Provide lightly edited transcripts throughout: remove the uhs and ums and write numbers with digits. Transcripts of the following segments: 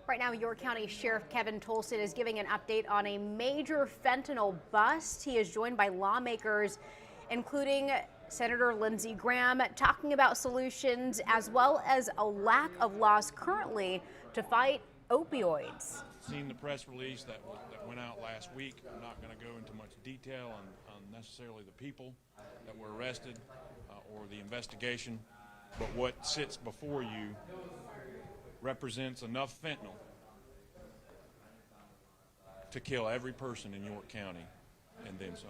Right now, York County Sheriff Kevin Tolson is giving an update on a major fentanyl bust. He is joined by lawmakers, including Senator Lindsey Graham, talking about solutions as well as a lack of laws currently to fight opioids. Seen the press release that went out last week. I'm not going to go into much detail on necessarily the people that were arrested or the investigation, but what sits before you represents enough fentanyl to kill every person in York County and then some.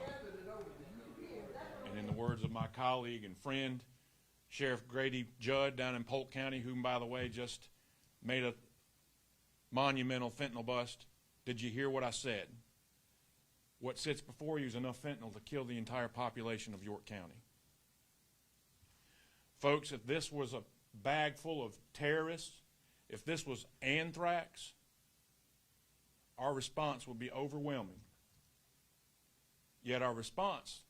And in the words of my colleague and friend, Sheriff Grady Judd down in Polk County, whom, by the way, just made a monumental fentanyl bust, did you hear what I said? What sits before you is enough fentanyl to kill the entire population of York County. Folks, if this was a bag full of terrorists, if this was anthrax, our response would be overwhelming. Yet our response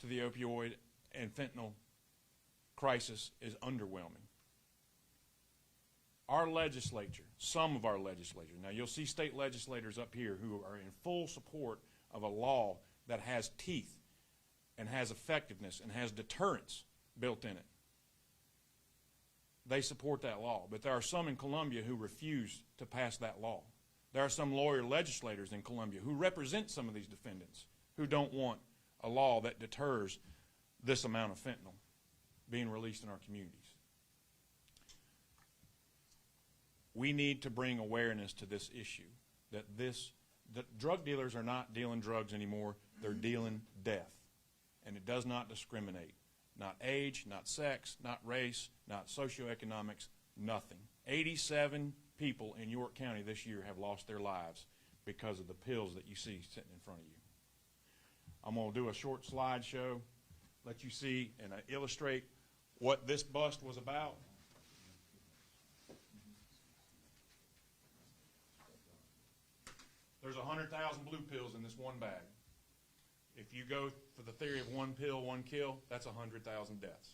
to the opioid and fentanyl crisis is underwhelming. Our legislature, some of our legislators, now you'll see state legislators up here who are in full support of a law that has teeth and has effectiveness and has deterrence built in it. They support that law, but there are some in Columbia who refuse to pass that law. There are some lawyer legislators in Columbia who represent some of these defendants who don't want a law that deters this amount of fentanyl being released in our communities. We need to bring awareness to this issue, that drug dealers are not dealing drugs anymore, they're dealing death. And it does not discriminate. Not age, not sex, not race, not socioeconomics, nothing. 87 people in York County this year have lost their lives because of the pills that you see sitting in front of you. I'm going to do a short slideshow, let you see and illustrate what this bust was about. There's 100,000 blue pills in this one bag. If you go for the theory of one pill, one kill, that's 100,000 deaths.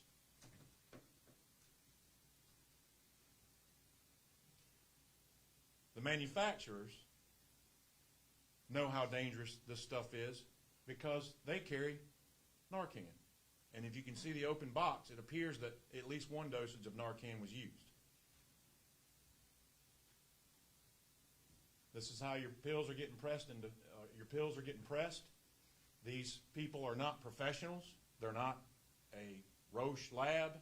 The manufacturers know how dangerous this stuff is because they carry Narcan. And if you can see the open box, it appears that at least one dosage of Narcan was used. This is how your pills are getting pressed into These people are not professionals. They're not a Roche lab.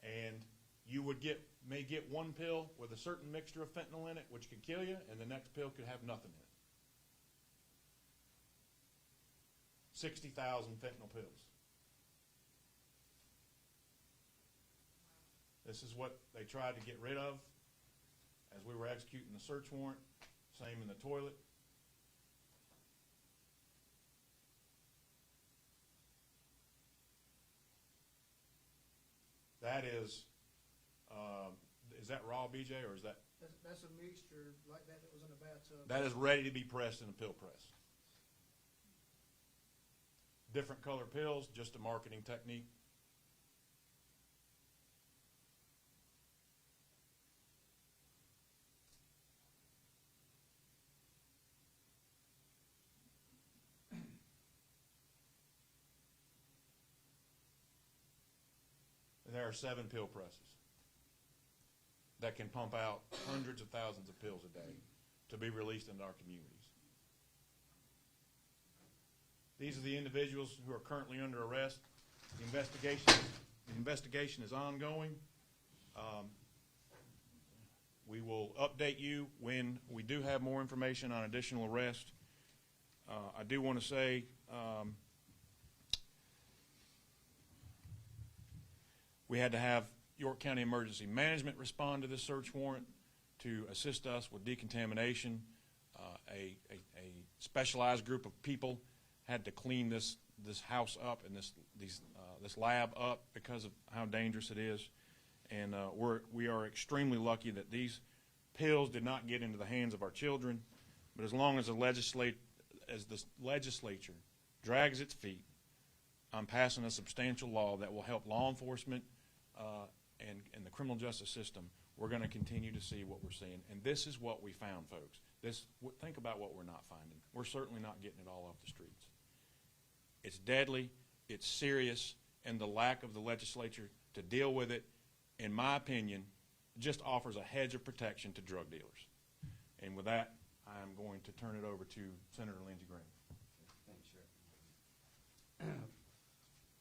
And you may get one pill with a certain mixture of fentanyl in it, which could kill you, and the next pill could have nothing in it. 60,000 fentanyl pills. This is what they tried to get rid of as we were executing the search warrant. Same in the toilet. That is that raw, BJ, or is that? That's a mixture like that was in a bathtub. That is ready to be pressed in a pill press. Different color pills, just a marketing technique. There are 7 pill presses that can pump out hundreds of thousands of pills a day to be released into our communities. These are the individuals who are currently under arrest. The investigation is ongoing. We will update you when we do have more information on additional arrest. I do want to say we had to have York County Emergency Management respond to this search warrant to assist us with decontamination. A specialized group of people had to clean this house up and this lab up because of how dangerous it is. And we are extremely lucky that these pills did not get into the hands of our children. But as long as the legislature drags its feet on passing a substantial law that will help law enforcement and the criminal justice system we're going to continue to see what we're seeing. And this is what we found, folks. Think about what we're not finding. We're certainly not getting it all off the streets. It's deadly, it's serious, and the lack of the legislature to deal with it, in my opinion, just offers a hedge of protection to drug dealers. And with that, I'm going to turn it over to Senator Lindsey Graham. Thanks, Sheriff.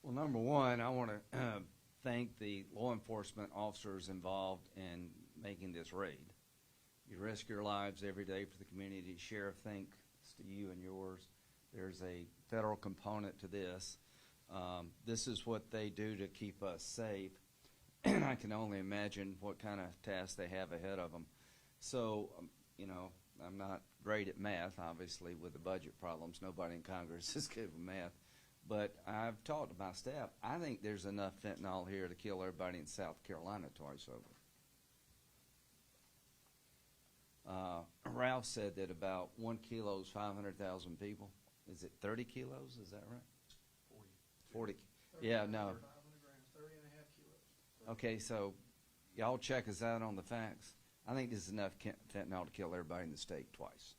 Well, number one, I want to thank the law enforcement officers involved in making this raid. You risk your lives every day for the community. Sheriff, thanks to you and yours. There's a federal component to this. This is what they do to keep us safe. And I can only imagine what kind of tasks they have ahead of them. So, you know, I'm not great at math, obviously, with the budget problems. Nobody in Congress is good with math. But I've talked to my staff. I think there's enough fentanyl here to kill everybody in South Carolina twice over. Ralph said that about 1 kilo is 500,000 people. Is it 30 kilos? Is that right? 40. Yeah, no. 500 grams, 30 and a half kilos. Okay, so y'all check us out on the facts. I think this is enough fentanyl to kill everybody in the state twice.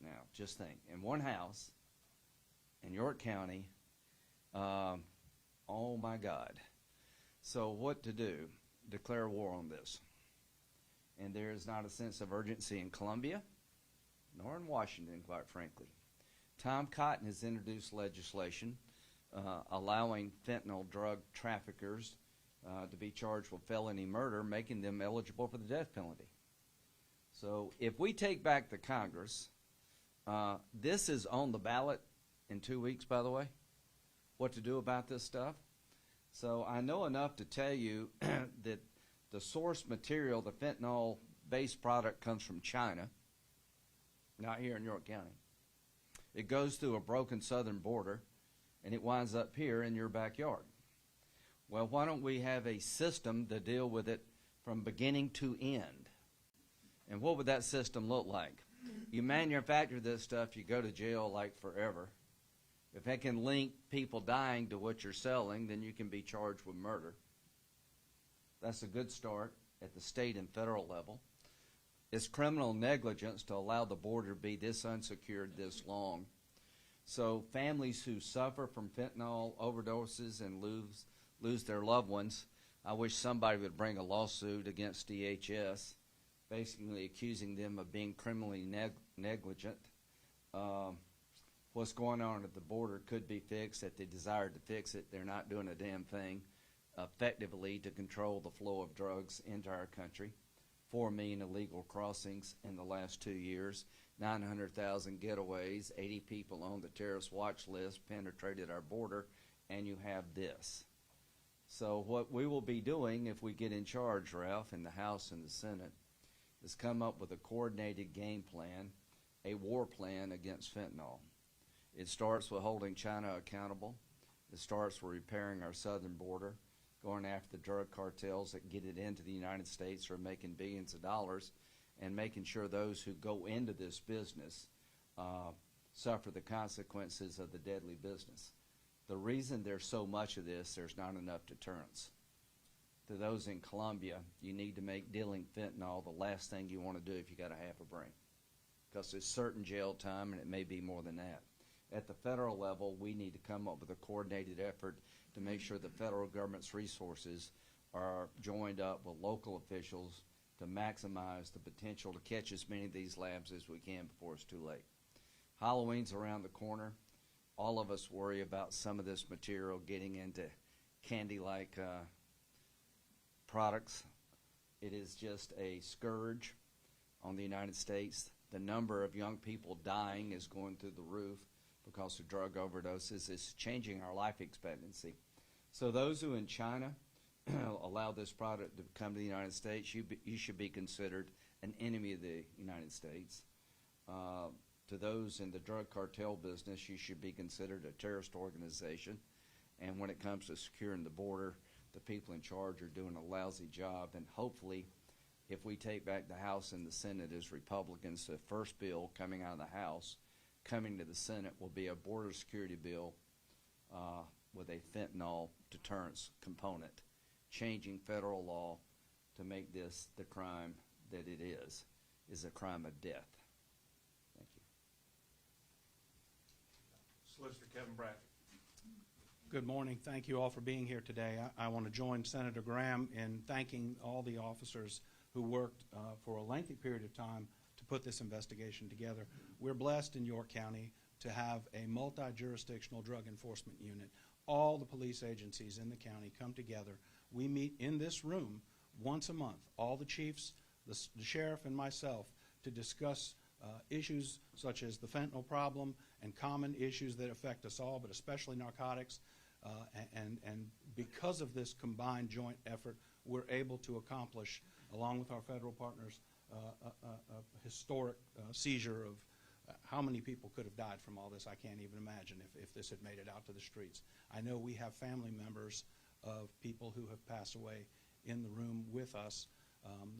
Now, just think. In one house, in York County, oh my God. So what to do? Declare war on this. And there is not a sense of urgency in Columbia, nor in Washington, quite frankly. Tom Cotton has introduced legislation allowing fentanyl drug traffickers to be charged with felony murder, making them eligible for the death penalty. So if we take back the Congress, this is on the ballot in 2 weeks, by the way, what to do about this stuff. So I know enough to tell you that the source material, the fentanyl-based product, comes from China, not here in York County. It goes through a broken southern border, and it winds up here in your backyard. Well, why don't we have a system to deal with it from beginning to end? And what would that system look like? You manufacture this stuff, you go to jail like forever. If it can link people dying to what you're selling, then you can be charged with murder. That's a good start at the state and federal level. It's criminal negligence to allow the border to be this unsecured this long. So families who suffer from fentanyl overdoses and lose their loved ones, I wish somebody would bring a lawsuit against DHS, basically accusing them of being criminally negligent. What's going on at the border could be fixed if they desired to fix it. They're not doing a damn thing effectively to control the flow of drugs into our country. 4 million illegal crossings in the last 2 years, 900,000 getaways, 80 people on the terrorist watch list penetrated our border, and you have this. So what we will be doing if we get in charge, Ralph, in the House and the Senate, is come up with a coordinated game plan, a war plan against fentanyl. It starts with holding China accountable. It starts with repairing our southern border, going after the drug cartels that get it into the United States or making billions of dollars, and making sure those who go into this business suffer the consequences of the deadly business. The reason there's so much of this, there's not enough deterrence. To those in Colombia, you need to make dealing fentanyl the last thing you want to do if you got a half a brain, because it's certain jail time, and it may be more than that. At the federal level, we need to come up with a coordinated effort to make sure the federal government's resources are joined up with local officials to maximize the potential to catch as many of these labs as we can before it's too late. Halloween's around the corner. All of us worry about some of this material getting into candy-like products. It is just a scourge on the United States. The number of young people dying is going through the roof because of drug overdoses. It's changing our life expectancy. So those who in China allow this product to come to the United States, you should be considered an enemy of the United States. To those in the drug cartel business, you should be considered a terrorist organization. And when it comes to securing the border, the people in charge are doing a lousy job. And hopefully, if we take back the House and the Senate as Republicans, the first bill coming out of the House, coming to the Senate will be a border security bill with a fentanyl deterrence component, changing federal law to make this the crime that it is a crime of death. Thank you. Solicitor Kevin Bradford. Good morning. Thank you all for being here today. I want to join Senator Graham in thanking all the officers who worked for a lengthy period of time to put this investigation together. We're blessed in York County to have a multi-jurisdictional drug enforcement unit. All the police agencies in the county come together. We meet in this room once a month, all the chiefs, the sheriff, and myself, to discuss issues such as the fentanyl problem and common issues that affect us all, but especially narcotics. And because of this combined joint effort, we're able to accomplish, along with our federal partners, a historic seizure of how many people could have died from all this. I can't even imagine if this had made it out to the streets. I know we have family members of people who have passed away in the room with us.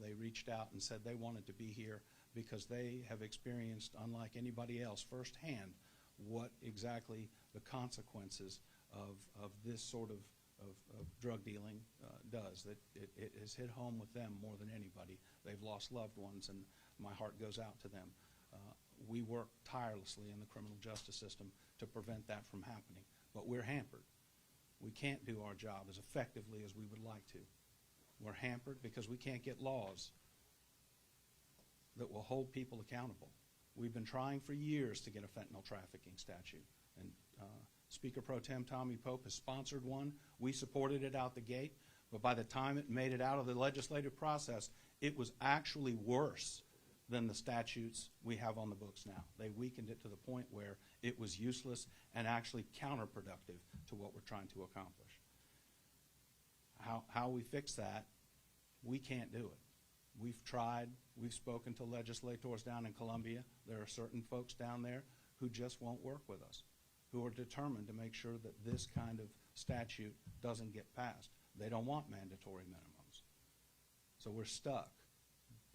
They reached out and said they wanted to be here because they have experienced, unlike anybody else, firsthand what exactly the consequences of this sort of drug dealing does. That it has hit home with them more than anybody. They've lost loved ones, and my heart goes out to them. We work tirelessly in the criminal justice system to prevent that from happening, but we're hampered. We can't do our job as effectively as we would like to. We're hampered because we can't get laws that will hold people accountable. We've been trying for years to get a fentanyl trafficking statute, and Speaker Pro Tem Tommy Pope has sponsored one. We supported it out the gate, but by the time it made it out of the legislative process, it was actually worse than the statutes we have on the books now. They weakened it to the point where it was useless and actually counterproductive to what we're trying to accomplish. How we fix that, we can't do it. We've tried. We've spoken to legislators down in Columbia. There are certain folks down there who just won't work with us, who are determined to make sure that this kind of statute doesn't get passed. They don't want mandatory minimums. So we're stuck.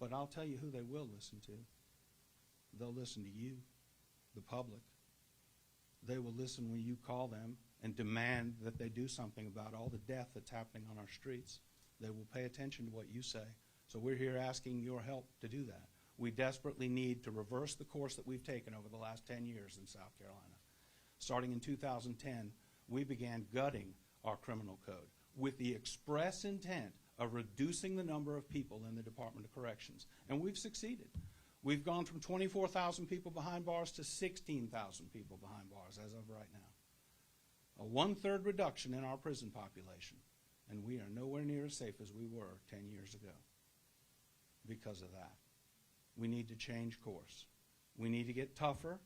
But I'll tell you who they will listen to. They'll listen to you, the public. They will listen when you call them and demand that they do something about all the death that's happening on our streets. They will pay attention to what you say. So we're here asking your help to do that. We desperately need to reverse the course that we've taken over the last 10 years in South Carolina. Starting in 2010, we began gutting our criminal code with the express intent of reducing the number of people in the Department of Corrections. And we've succeeded. We've gone from 24,000 people behind bars to 16,000 people behind bars as of right now. A one-third reduction in our prison population. And we are nowhere near as safe as we were 10 years ago because of that. We need to change course. We need to get tougher.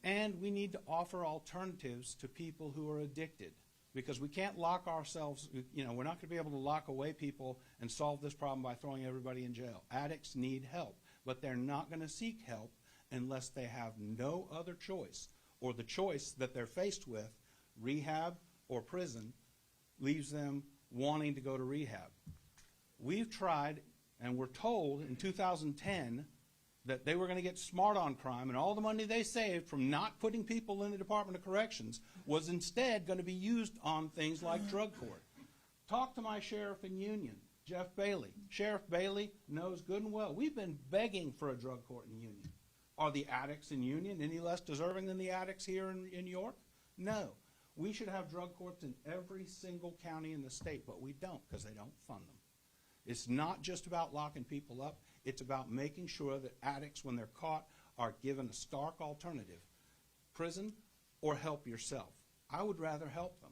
And we need to offer alternatives to people who are addicted, because we can't lock ourselves, we're not going to be able to lock away people and solve this problem by throwing everybody in jail. Addicts need help, but they're not going to seek help unless they have no other choice, or the choice that they're faced with, rehab or prison, leaves them wanting to go to rehab. We've tried, and we're told in 2010 that they were going to get smart on crime, and all the money they saved from not putting people in the Department of Corrections was instead going to be used on things like drug court. Talk to my sheriff in Union, Jeff Bailey. Sheriff Bailey knows good and well. We've been begging for a drug court in Union. Are the addicts in Union any less deserving than the addicts here in York? No. We should have drug courts in every single county in the state, but we don't because they don't fund them. It's not just about locking people up. It's about making sure that addicts, when they're caught, are given a stark alternative: prison or help yourself. I would rather help them.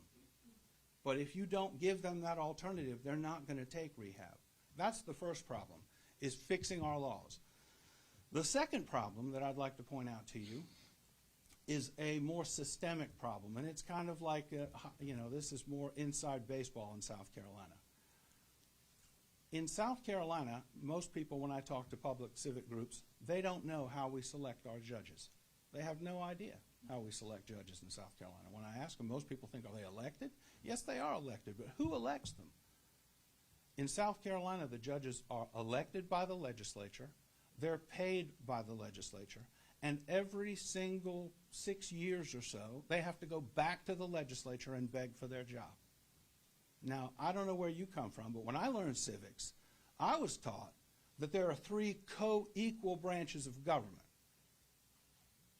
But if you don't give them that alternative, they're not going to take rehab. That's the first problem, is fixing our laws. The second problem that I'd like to point out to you is a more systemic problem, and it's kind of like, this is more inside baseball in South Carolina. In South Carolina, most people, when I talk to public civic groups, they don't know how we select our judges. They have no idea how we select judges in South Carolina. When I ask them, most people think, are they elected? Yes, they are elected, but who elects them? In South Carolina, the judges are elected by the legislature, they're paid by the legislature, and every single 6 years or so, they have to go back to the legislature and beg for their job. Now, I don't know where you come from, but when I learned civics, I was taught that there are three co-equal branches of government: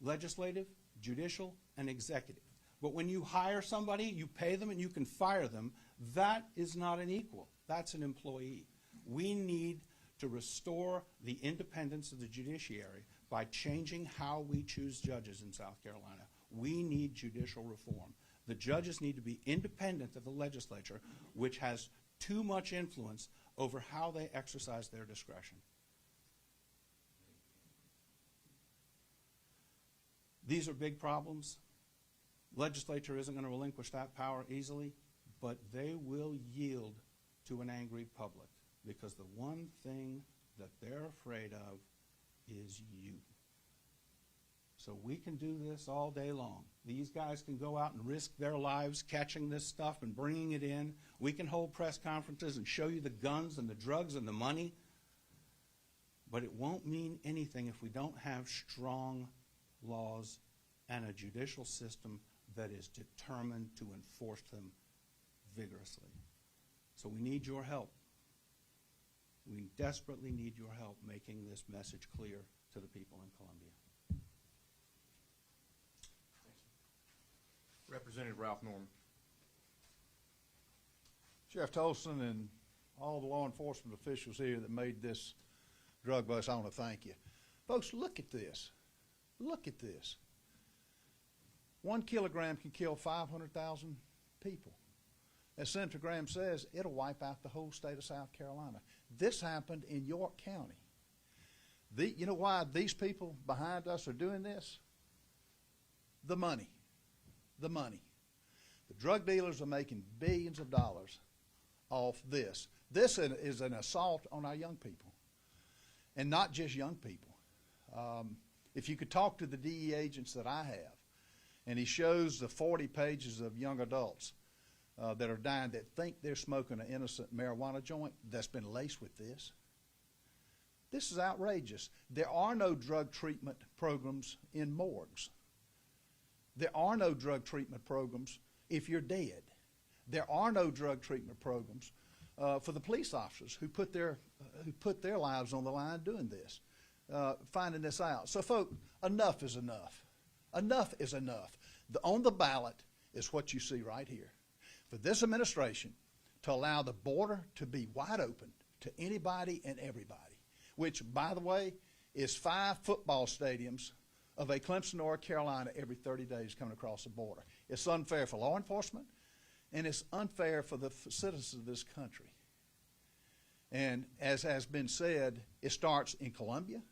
legislative, judicial, and executive. But when you hire somebody, you pay them and you can fire them. That is not an equal. That's an employee. We need to restore the independence of the judiciary by changing how we choose judges in South Carolina. We need judicial reform. The judges need to be independent of the legislature, which has too much influence over how they exercise their discretion. These are big problems. Legislature isn't going to relinquish that power easily, but they will yield to an angry public, because the one thing that they're afraid of is you. So we can do this all day long. These guys can go out and risk their lives catching this stuff and bringing it in. We can hold press conferences and show you the guns and the drugs and the money, but it won't mean anything if we don't have strong laws and a judicial system that is determined to enforce them vigorously. So we need your help. We desperately need your help making this message clear to the people in Columbia. Representative Ralph Norman. Sheriff Tolson and all the law enforcement officials here that made this drug bust, I want to thank you. Folks, look at this. Look at this. 1 kilogram can kill 500,000 people. As Senator Graham says, it'll wipe out the whole state of South Carolina. This happened in York County. You know why these people behind us are doing this? The money. The money. The drug dealers are making billions of dollars off this. This is an assault on our young people, and not just young people. If you could talk to the DEA agents that I have, and he shows the 40 pages of young adults that are dying that think they're smoking an innocent marijuana joint that's been laced with this. This is outrageous. There are no drug treatment programs in morgues. There are no drug treatment programs if you're dead. There are no drug treatment programs for the police officers who put their lives on the line doing this, finding this out. So, folks, enough is enough. Enough is enough. On the ballot is what you see right here. For this administration to allow the border to be wide open to anybody and everybody, which, by the way, is 5 football stadiums of a Clemson, North Carolina every 30 days coming across the border. It's unfair for law enforcement, and it's unfair for the citizens of this country. And as has been said, it starts in Columbia,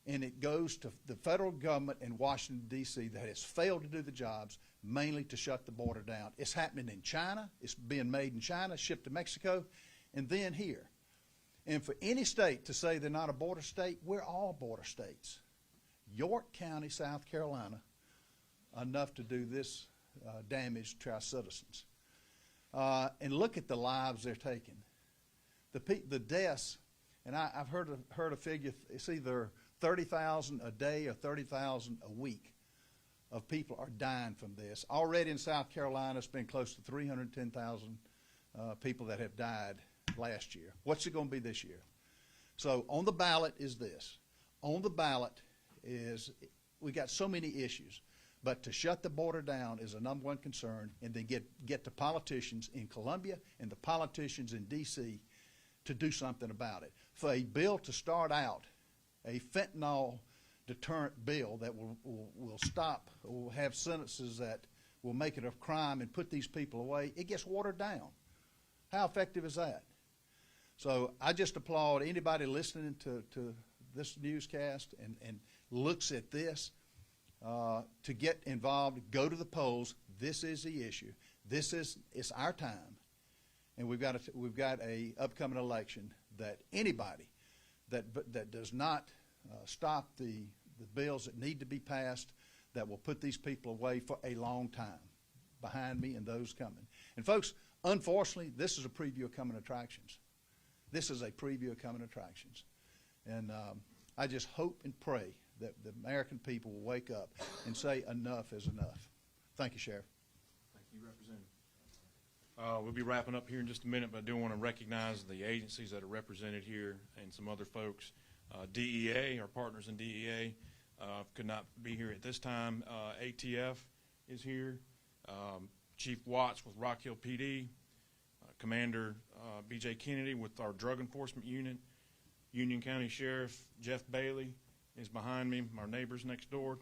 and it goes to the federal government in Washington, D.C. that has failed to do the jobs, mainly to shut the border down. It's happening in China. It's being made in China, shipped to Mexico, and then here. And for any state to say they're not a border state, we're all border states. York County, South Carolina, enough to do this damage to our citizens. And look at the lives they're taking. The deaths, and I've heard a figure, it's either 30,000 a day or 30,000 a week of people are dying from this. Already in South Carolina, it's been close to 310,000 people that have died last year. What's it going to be this year? So on the ballot is this. On the ballot is, we got so many issues, but to shut the border down is a number one concern, and then get the politicians in Columbia and the politicians in D.C. to do something about it. For a bill to start out, a fentanyl deterrent bill that will stop, will have sentences that will make it a crime and put these people away, it gets watered down. How effective is that? So I just applaud anybody listening to this newscast and looks at this to get involved, go to the polls. This is the issue. It's our time, and we've got a upcoming election that anybody that does not stop the bills that need to be passed, that will put these people away for a long time, behind me and those coming. And folks, unfortunately, this is a preview of coming attractions. This is a preview of coming attractions. And I just hope and pray that the American people will wake up and say enough is enough. Thank you, Sheriff. Thank you, Representative. We'll be wrapping up here in just a minute, but I do want to recognize the agencies that are represented here and some other folks. DEA, our partners in DEA, could not be here at this time. ATF is here. Chief Watts with Rock Hill PD. Commander B.J. Kennedy with our drug enforcement unit. Union County Sheriff Jeff Bailey is behind me, our neighbors next door.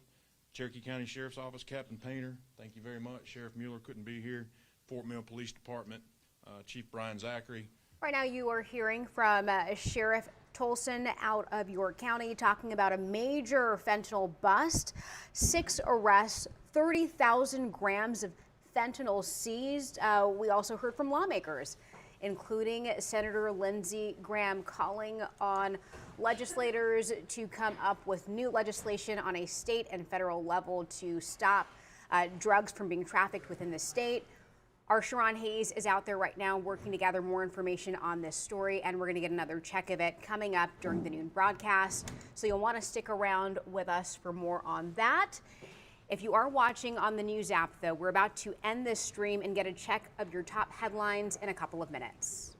Cherokee County Sheriff's Office, Captain Painter, thank you very much. Sheriff Mueller couldn't be here. Fort Mill Police Department, Chief Brian Zachary. Right now you are hearing from Sheriff Tolson out of York County talking about a major fentanyl bust. 6 arrests, 30,000 grams of fentanyl seized. We also heard from lawmakers, including Senator Lindsey Graham, calling on legislators to come up with new legislation on a state and federal level to stop drugs from being trafficked within the state. Our Sharon Hayes is out there right now working to gather more information on this story, and we're going to get another check of it coming up during the noon broadcast. So you'll want to stick around with us for more on that. If you are watching on the news app, though, we're about to end this stream and get a check of your top headlines in a couple of minutes.